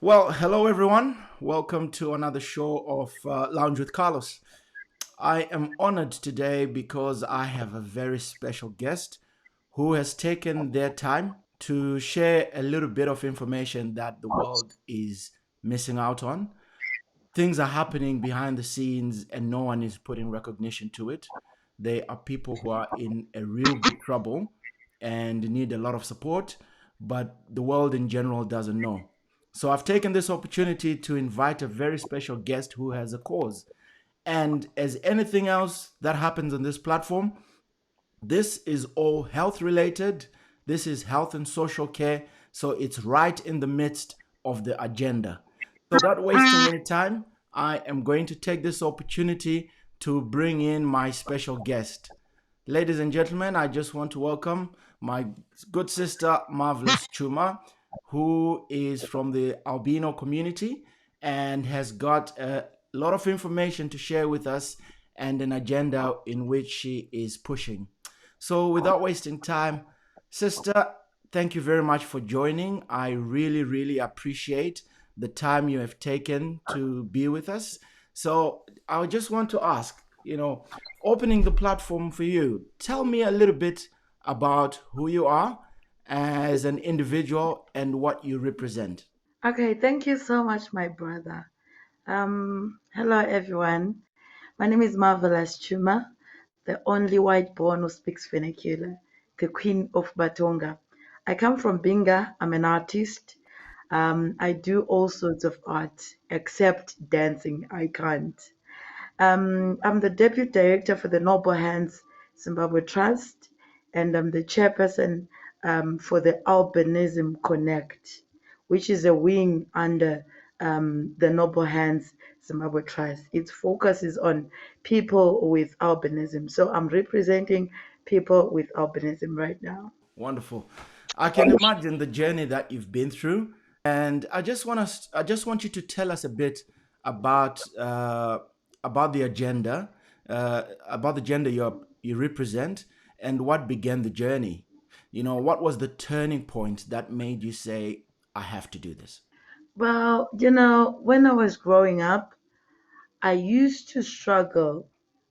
Well, hello everyone. Welcome to another show of Lounge with Carlos. I am honored today because I have a very special guest who has taken their time to share a little bit of information that the world is missing out on. Things are happening behind the scenes and no one is putting recognition to it. They are people who are in a real big trouble and need a lot of support, but the world in general doesn't know. So I've taken this opportunity to invite a very special guest who has a cause. And as anything else that happens on this platform, this is all health related. This is health and social care. So it's right in the midst of the agenda. So, without wasting any time, I am going to take this opportunity to bring in my special guest. Ladies and gentlemen, I just want to welcome my good sister, Marvelous Chuma, who is from the albino community and has got a lot of information to share with us and an agenda in which she is pushing. So, without wasting time, sister, thank you very much for joining. I really, really appreciate the time you have taken to be with us. So, I just want to ask, opening the platform for you, tell me a little bit about who you are as an individual and what you represent. Okay, thank you so much, my brother. Hello, everyone. My name is Marvelous Chuma, the only white born who speaks vernacular, the Queen of Batonga. I come from Binga. I'm an artist. I do all sorts of art except dancing. I can't. I'm the deputy director for the Noble Hands Zimbabwe Trust, and I'm the chairperson for the Albinism Connect, which is a wing under the Noble Hands Zimbabwe Trust. Its focus is on people with albinism. So I'm representing people with albinism right now. Wonderful. I can imagine the journey that you've been through, and I just want you to tell us a bit about about the agenda, about the gender you represent, and what began the journey. What was the turning point that made you say, "I have to do this"? Well, when I was growing up, I used to struggle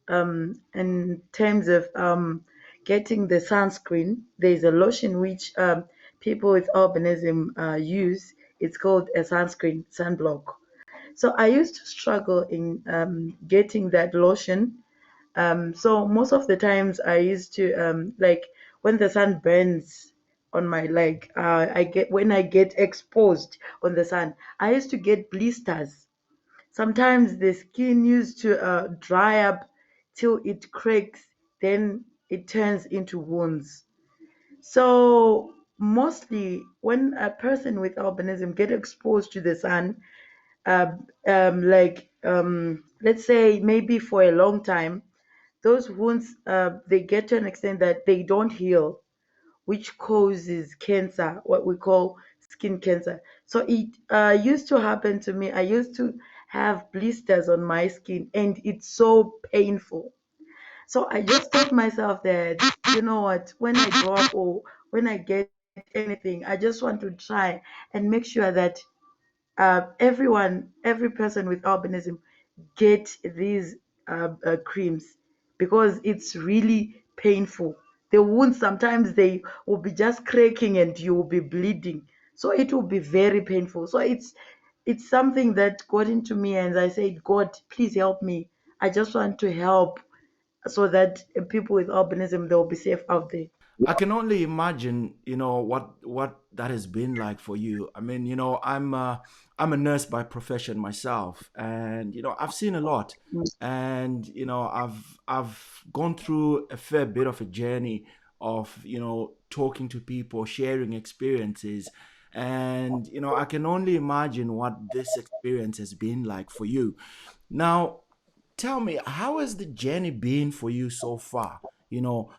in terms of getting the sunscreen. There's a lotion which people with albinism use. It's called a sunscreen sunblock. So I used to struggle in getting that lotion. So most of the times I used to like when the sun burns on my leg, I get when I get exposed on the sun, I used to get blisters. Sometimes the skin used to dry up till it cracks, then it turns into wounds. So mostly when a person with albinism get exposed to the sun, let's say maybe for a long time, those wounds they get to an extent that they don't heal, which causes cancer, what we call skin cancer. So it used to happen to me. I used to have blisters on my skin, and it's so painful. So I just told myself that, you know what, when I grow up or when I get anything, I just want to try and make sure that every person with albinism get these creams because it's really painful. The wounds sometimes they will be just cracking and you will be bleeding, so it will be very painful. So it's something that got into me, and I said, God, please help me. I just want to help so that people with albinism they'll be safe out there. I can only imagine, what that has been like for you. I mean, I'm a nurse by profession myself, and I've seen a lot, and I've gone through a fair bit of a journey of talking to people, sharing experiences, and I can only imagine what this experience has been like for you. Now, tell me, how has the journey been for you so far?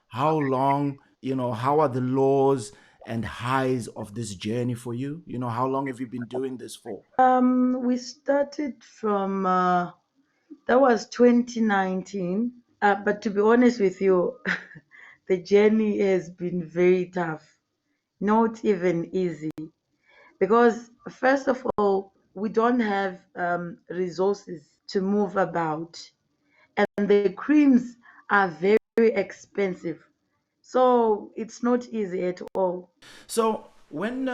How long, how are the lows and highs of this journey for you? How long have you been doing this for? We started from that was 2019. But to be honest with you, the journey has been very tough, not even easy. Because, first of all, we don't have resources to move about, and the creams are very expensive. So it's not easy at all. So when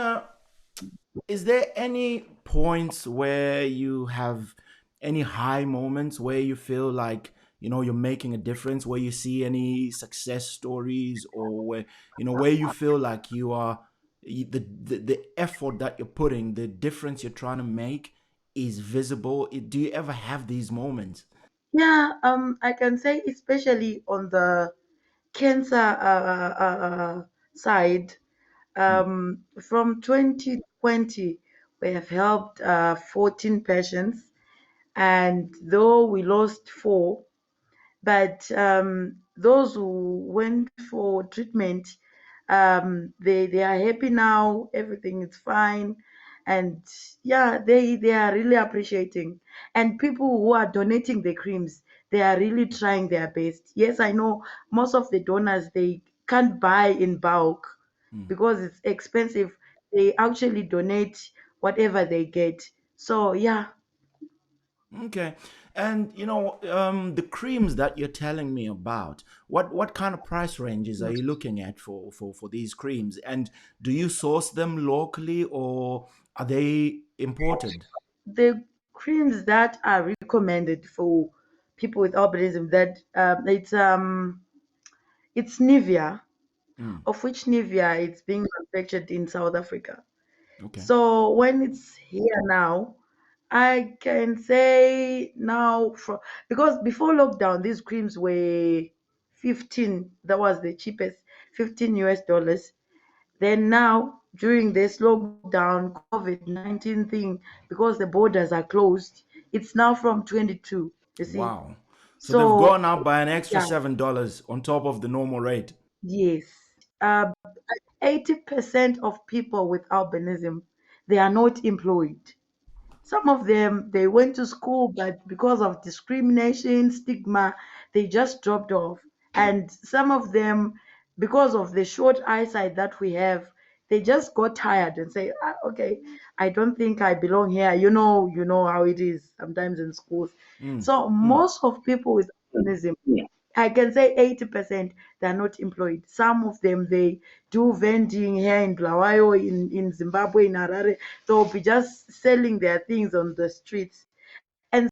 is there any points where you have any high moments where you feel like you're making a difference, where you see any success stories, or where where you feel like you are the effort that you're putting, the difference you're trying to make is visible? Do you ever have these moments? Yeah, I can say especially on the cancer side, Mm, from 2020, we have helped 14 patients, and though we lost four, but those who went for treatment, they are happy now. Everything is fine, and yeah, they are really appreciating. And people who are donating the creams, they are really trying their best. Yes, I know most of the donors, they can't buy in bulk mm. because it's expensive. They actually donate whatever they get. So yeah. Okay. And the creams that you're telling me about, what kind of price ranges are you looking at for these creams? And do you source them locally, or are they imported? The creams that are recommended for people with albinism, that it's Nivea, Mm, of which Nivea it's being manufactured in South Africa. okay. So when it's here now, I can say now, because before lockdown these creams were 15, that was the cheapest, 15 US dollars. Then now, during this lockdown, COVID-19 thing, because the borders are closed, it's now from 22, you see. Wow. So they've So, gone up by an extra yeah, $7 on top of the normal rate. yes. Uh, 80% of people with albinism, they are not employed. Some of them, they went to school, but because of discrimination, stigma, they just dropped off. And some of them, because of the short eyesight that we have, they just got tired and say, okay, I don't think I belong here. You know how it is sometimes in schools. Mm, So mm. most of people with albinism, I can say 80%, they're not employed. Some of them, they do vending here in Blawayo, in Zimbabwe, in Harare. They'll be just selling their things on the streets. And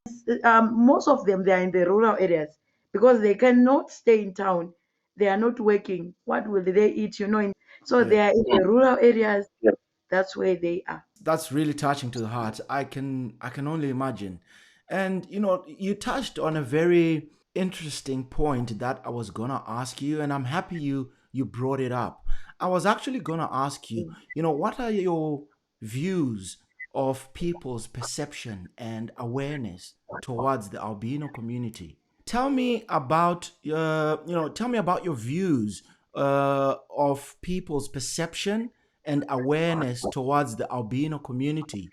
most of them, they are in the rural areas because they cannot stay in town. They are not working. What will they eat? So Yeah. they are in the rural areas. That's where they are. That's really touching to the heart. I can only imagine. And you touched on a very interesting point that I was gonna ask you, and I'm happy you brought it up. I was actually gonna ask you, what are your views of people's perception and awareness towards the albino community? Tell me about your views of people's perception and awareness towards the albino community.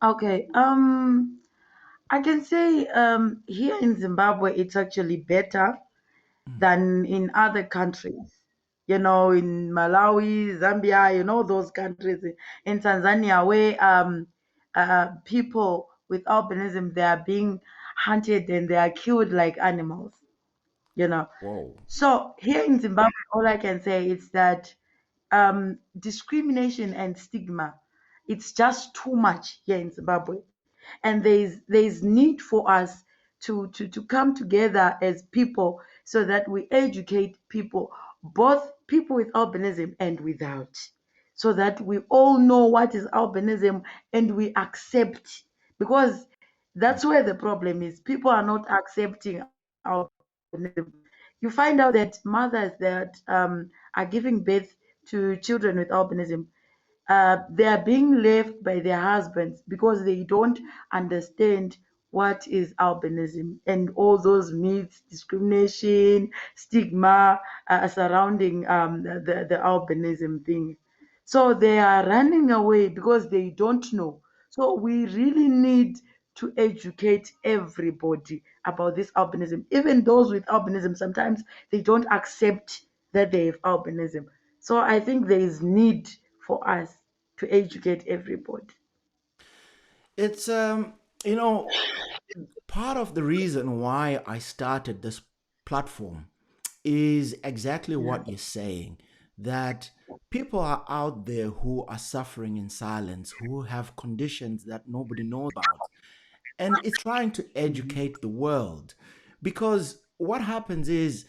Okay. I can say here in Zimbabwe, it's actually better Mm. than in other countries. In Malawi, Zambia, those countries, in Tanzania, where people with albinism, they are being hunted and they are killed like animals. you know. Whoa. So here in Zimbabwe, all I can say is that discrimination and stigma, it's just too much here in Zimbabwe, and there's need for us to come together as people so that we educate people, both people with albinism and without, so that we all know what is albinism and we accept, because that's where the problem is. People are not accepting albinism. You find out that mothers that are giving birth to children with albinism, they are being left by their husbands because they don't understand what is albinism and all those myths, discrimination, stigma surrounding the albinism thing. So they are running away because they don't know. So we really need to educate everybody about this albinism. Even those with albinism, sometimes they don't accept that they have albinism. So I think there is need for us to educate everybody. It's you know, part of the reason why I started this platform is exactly Yeah. what you're saying, that people are out there who are suffering in silence, who have conditions that nobody knows about. And it's trying to Mhm. educate the world. Because what happens is,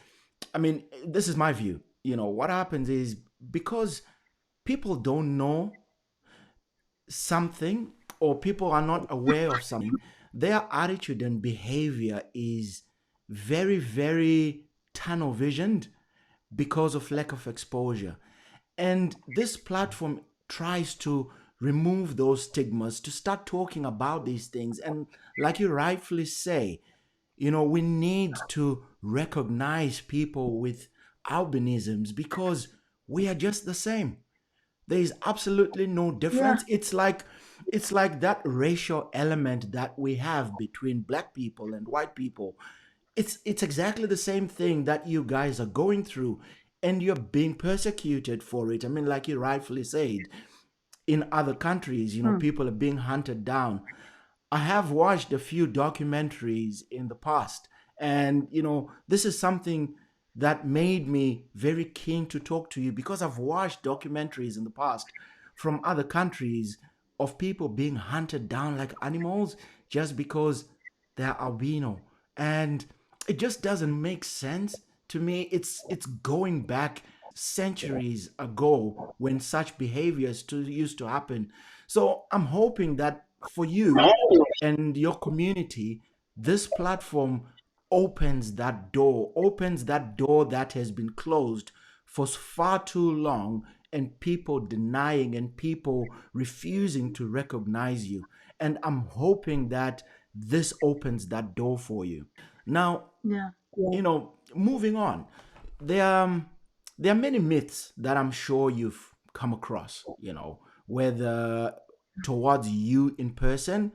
I mean, this is my view. What happens is because people don't know something, or people are not aware of something, their attitude and behavior is very, very tunnel visioned because of lack of exposure. And this platform tries to remove those stigmas, to start talking about these things. And like you rightfully say, we need to recognize people with albinisms because we are just the same. There is absolutely no Yeah. difference. It's like that racial element that we have between black people and white people. It's exactly the same thing that you guys are going through, and you're being persecuted for it. I mean, like you rightfully said, in other countries, Hmm. people are being hunted down. I have watched a few documentaries in the past, and this is something that made me very keen to talk to you, because I've watched documentaries in the past from other countries of people being hunted down like animals just because they're albino. And it just doesn't make sense to me. It's going back centuries ago when such behaviors used to happen. So I'm hoping that for you and your community, this platform opens that door that has been closed for far too long, and people denying and people refusing to recognize you. And I'm hoping that this opens that door for you. Now, Yeah. moving on, there are, there are many myths that I'm sure you've come across, whether towards you in person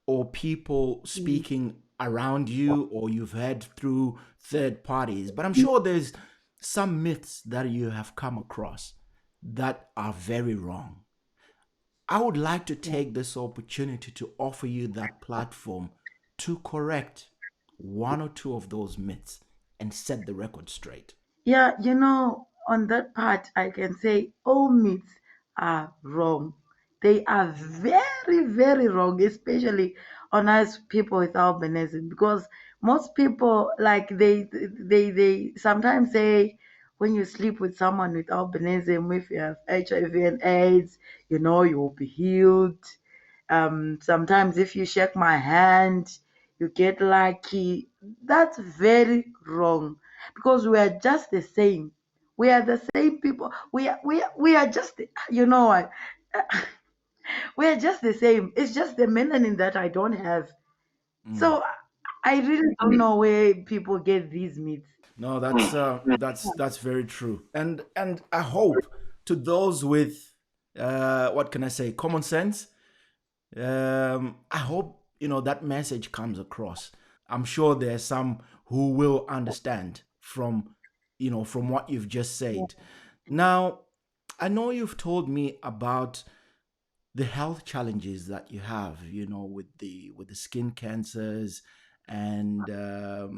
or people Mm. speaking around you, or you've heard through third parties. But I'm sure there's some myths that you have come across that are very wrong. I would like to Yeah. take this opportunity to offer you that platform to correct one or two of those myths and set the record straight. Yeah, on that part, I can say all myths are wrong. They are very, very wrong, especially on us people with albinism, because most people like they sometimes say when you sleep with someone with albinism, if you have HIV and AIDS, you will be healed. Sometimes if you shake my hand, you get lucky. That's very wrong because we are just the same. We are the same people. We are just what? We are just the same. It's just the melanin that I don't have. Mm. So I really don't know where people get these myths. No, that's very true. And I hope, to those with what can I say, common sense, I hope that message comes across. I'm sure there are some who will understand from what you've just said. Now, I know you've told me about the health challenges that you have, with the skin cancers, and the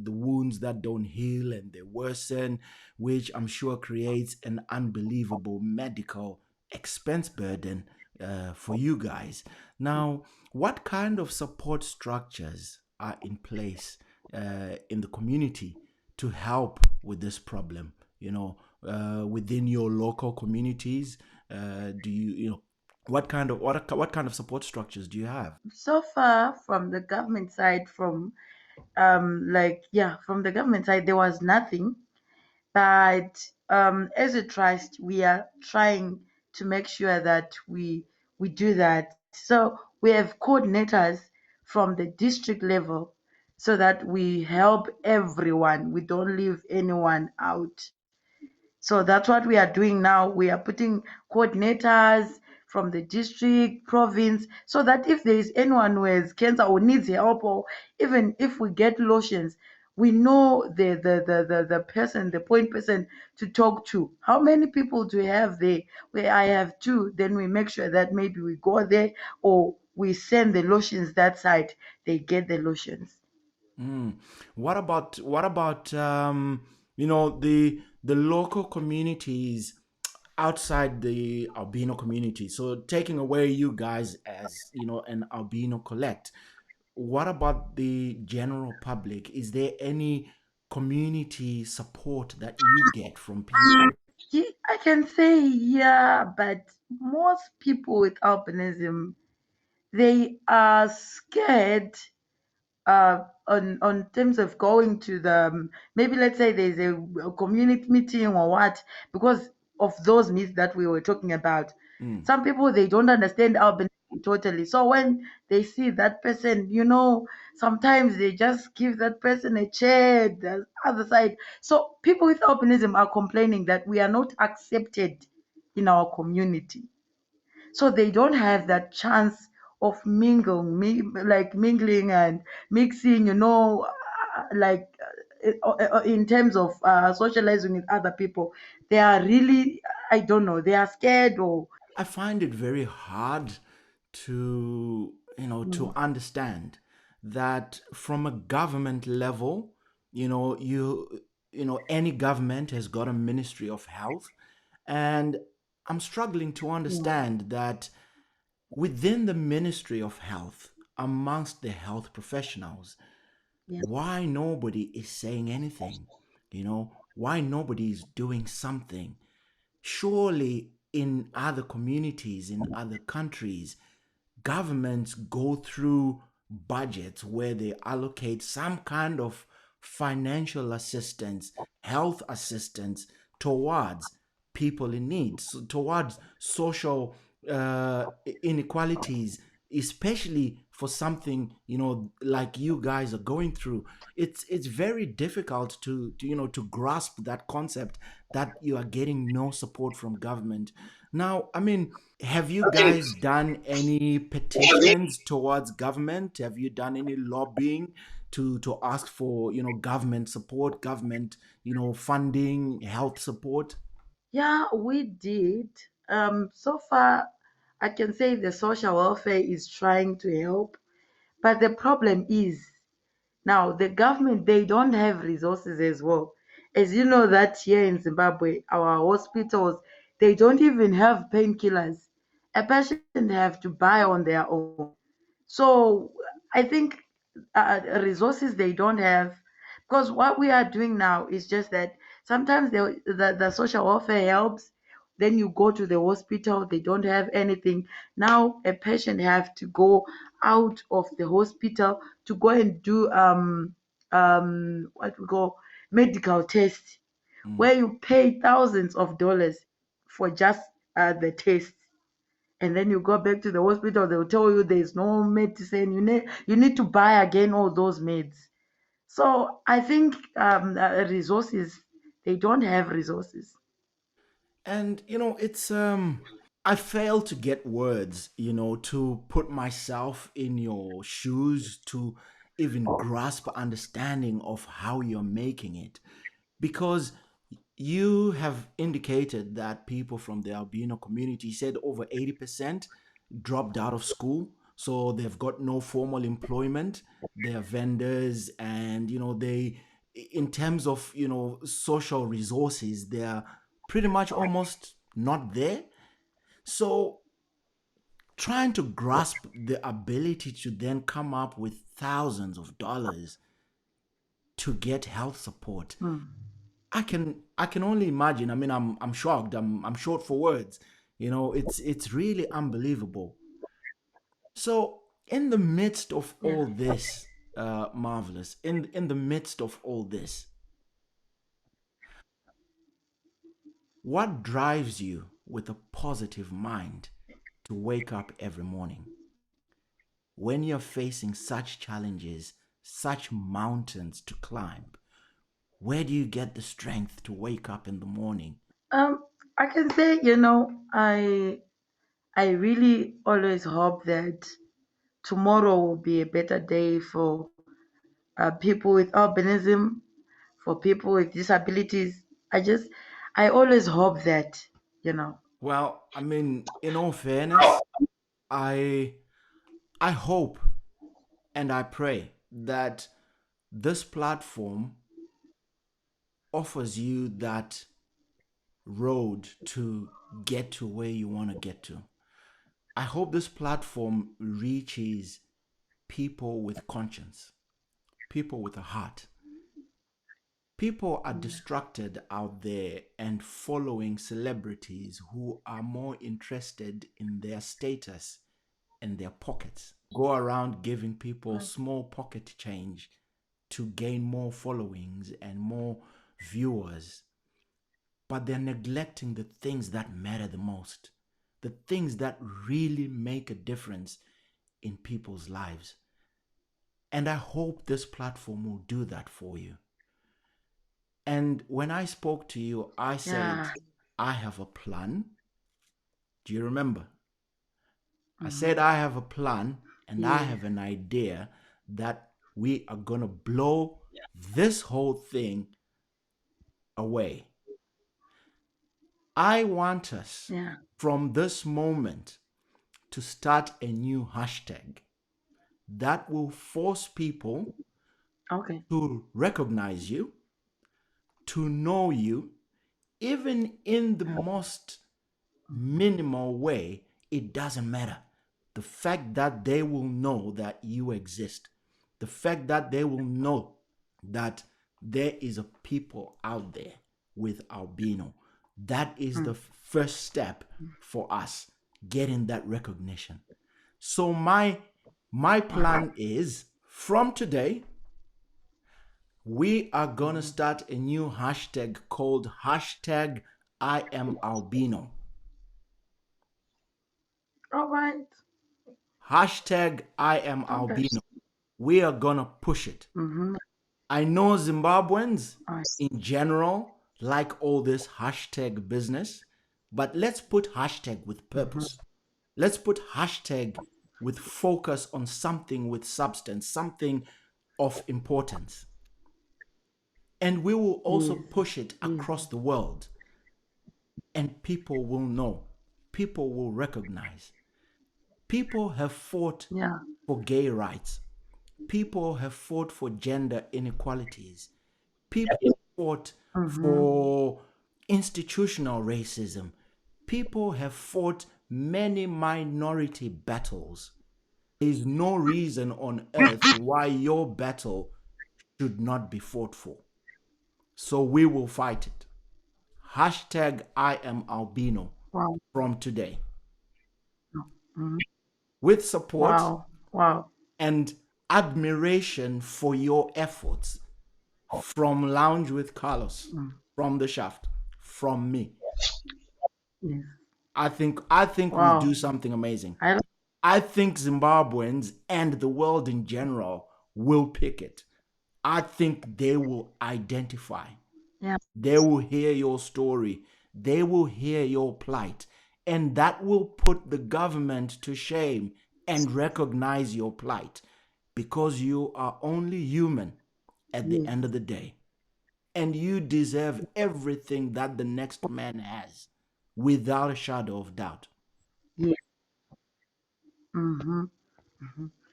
wounds that don't heal and they worsen, which I'm sure creates an unbelievable medical expense burden for you guys. Now, what kind of support structures are in place in the community to help with this problem? Within your local communities, do what kind of support structures do you have? So far from the government side, from the government side, there was nothing. But as a trust, we are trying to make sure that we do that. So we have coordinators from the district level so that we help everyone. We don't leave anyone out. So that's what we are doing now. We are putting coordinators from the district, province, so that if there is anyone who has cancer or needs help, or even if we get lotions, we know the person, the point person to talk to. How many people do we have there? Where I have two, then we make sure that maybe we go there or we send the lotions that side. They get the lotions. Mm. What about the local communities outside the albino community? So taking away you guys as an albino collect, what about the general public? Is there any community support that you get from people? I can say yeah, but most people with albinism, they are scared on terms of going to the maybe let's say there's a community meeting or what, because of those myths that we were talking about. Mm. Some people, they don't understand albinism totally, so when they see that person, sometimes they just give that person a chair the other side. So people with albinism are complaining that we are not accepted in our community, so they don't have that chance of mingling and mixing, in terms of socializing with other people. They are really, I don't know, they are scared or I find it very hard to mm, understand that from a government level, any government has got a ministry of health, and I'm struggling to mm, understand that within the ministry of health, amongst the health professionals, yeah, why nobody is saying anything, why nobody is doing something. Surely in other communities, in other countries, governments go through budgets where they allocate some kind of financial assistance, health assistance towards people in need, so towards social inequalities, especially for something like you guys are going through. It's very difficult to grasp that concept that you are getting no support from government. Now, I mean, have you guys done any petitions towards government? Have you done any lobbying to ask for government support, government funding, health support? yeah, we did. So far, I can say the social welfare is trying to help, but the problem is, now, the government, they don't have resources as well. As you know, that here in Zimbabwe, our hospitals, they don't even have painkillers. A patient have to buy on their own. So I think resources they don't have, because what we are doing now is just that sometimes the social welfare helps. Then you go to the hospital, they don't have anything. Now a patient have to go out of the hospital to go and do what we call medical tests, Mm. where you pay thousands of dollars for just the test, and then you go back to the hospital, they'll tell you there's no medicine, you need to buy again all those meds. So I think resources, they don't have resources. And it's I fail to get words, to put myself in your shoes, to even grasp understanding of how you're making it. Because you have indicated that people from the albino community said over 80% dropped out of school. So they've got no formal employment. They're vendors, and in terms of social resources, they're pretty much almost not there. So trying to grasp the ability to then come up with thousands of dollars to get health support, Hmm. I can only imagine. I mean, I'm shocked. I'm short for words. It's really unbelievable. So in the midst of Yeah. all this, marvelous. In the midst of all this, what drives you with a positive mind to wake up every morning when you're facing such challenges, such mountains to climb? Where do you get the strength to wake up in the morning? um I can say, I really always hope that tomorrow will be a better day for people with albinism, for people with disabilities. I always hope that, you know. Well, I mean, in all fairness, I I hope and I pray that this platform offers you that road to get to where you want to get to. I hope this platform reaches people with conscience, people with a heart. People are distracted out there and following celebrities who are more interested in their status and their pockets. Go around giving people small pocket change to gain more followings and more viewers, but they're neglecting the things that matter the most, the things that really make a difference in people's lives. And I hope this platform will do that for you. And when I spoke to you, I said, Yeah. I have a plan. Do you remember? I said, Hmm. I have a plan and I Yes. have an idea that we are going to blow this whole thing away. I want us Yeah. from this moment to start a new hashtag that will force people Okay. to recognize you, to know you, even in the most minimal way. It doesn't matter. The fact that they will know that you exist, the fact that they will know that there is a people out there with albino, that is the Mm. first step for us getting that recognition. So my Wow. plan is from today we are gonna Hmm. start a new hashtag called hashtag I am albino. All right. Hashtag I am Oh, albino. that's. We are gonna push it. Mm-hmm. I know Zimbabweans All in general like all this hashtag business, but let's put hashtag with right. purpose. Let's put hashtag with focus on something with substance, something of importance. And we will also Yes. push it Yes. across the world, and people will know, people will recognize. People have fought Yeah. for gay rights, people have fought for gender inequalities, people fought Mm-hmm. for institutional racism, people have fought many minority battles. There's no reason on earth why your battle should not be fought for. So we will fight it. Hashtag I am albino Wow. from today. Mm-hmm. With support Wow. Wow. and admiration for your efforts from Lounge with Carlos, Mm. from the shaft, from me. Yes. I think we'll do Wow. something amazing. I. I think Zimbabweans and the world in general will pick it. I think they will identify. Yeah. They will hear your story. They will hear your plight. And that will put the government to shame and recognize your plight because you are only human at the Yes. end of the day. And you deserve everything that the next man has without a shadow of doubt. Yes. Mm-hmm.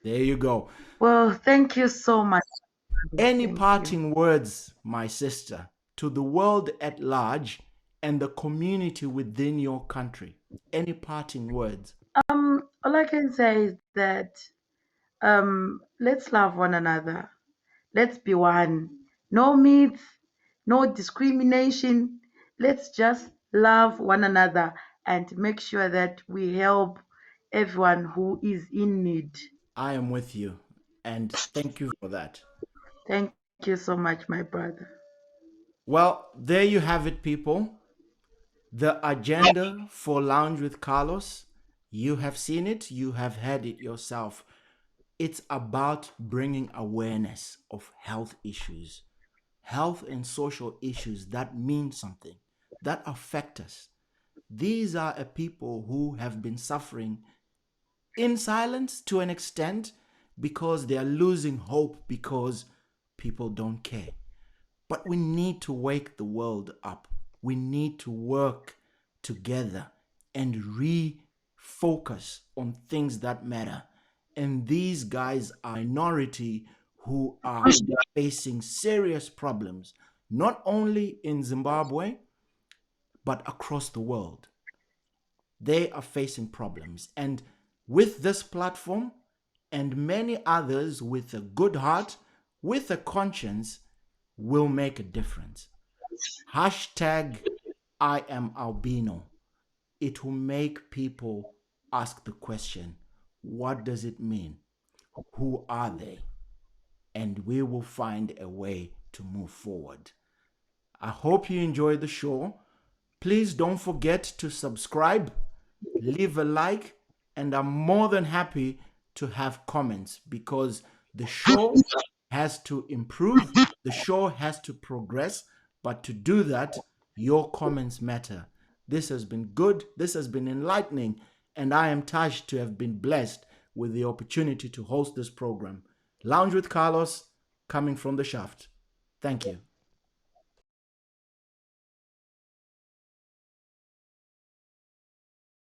There you go. Well, thank you so much. Any Thank you. parting words, my sister, to the world at large and the community within your country? Any parting words? All I can say is that let's love one another. Let's be one. No myths, no discrimination. Let's just love one another and make sure that we help everyone who is in need. I am with you, and thank you for that. Thank you so much, my brother. Well, there you have it, people. The agenda for Lounge with Carlos. You have seen it, you have heard it yourself. It's about bringing awareness of health issues, health and social issues that mean something, that affect us. These are a people who have been suffering in silence to an extent because they are losing hope because people don't care. But we need to wake the world up. We need to work together and refocus on things that matter. And these guys are minority who are facing serious problems, not only in Zimbabwe, but across the world. They are facing problems. And with this platform and many others with a good heart, with a conscience, will make a difference. Hashtag I am albino. It will make people ask the question, what does it mean? Who are they? And we will find a way to move forward. I hope you enjoyed the show. Please don't forget to subscribe, leave a like, and I'm more than happy to have comments because the show has to improve, the show has to progress, but to do that, your comments matter. This has been good, this has been enlightening, and I am touched to have been blessed with the opportunity to host this program. Lounge with Carlos, coming from the shaft. Thank you.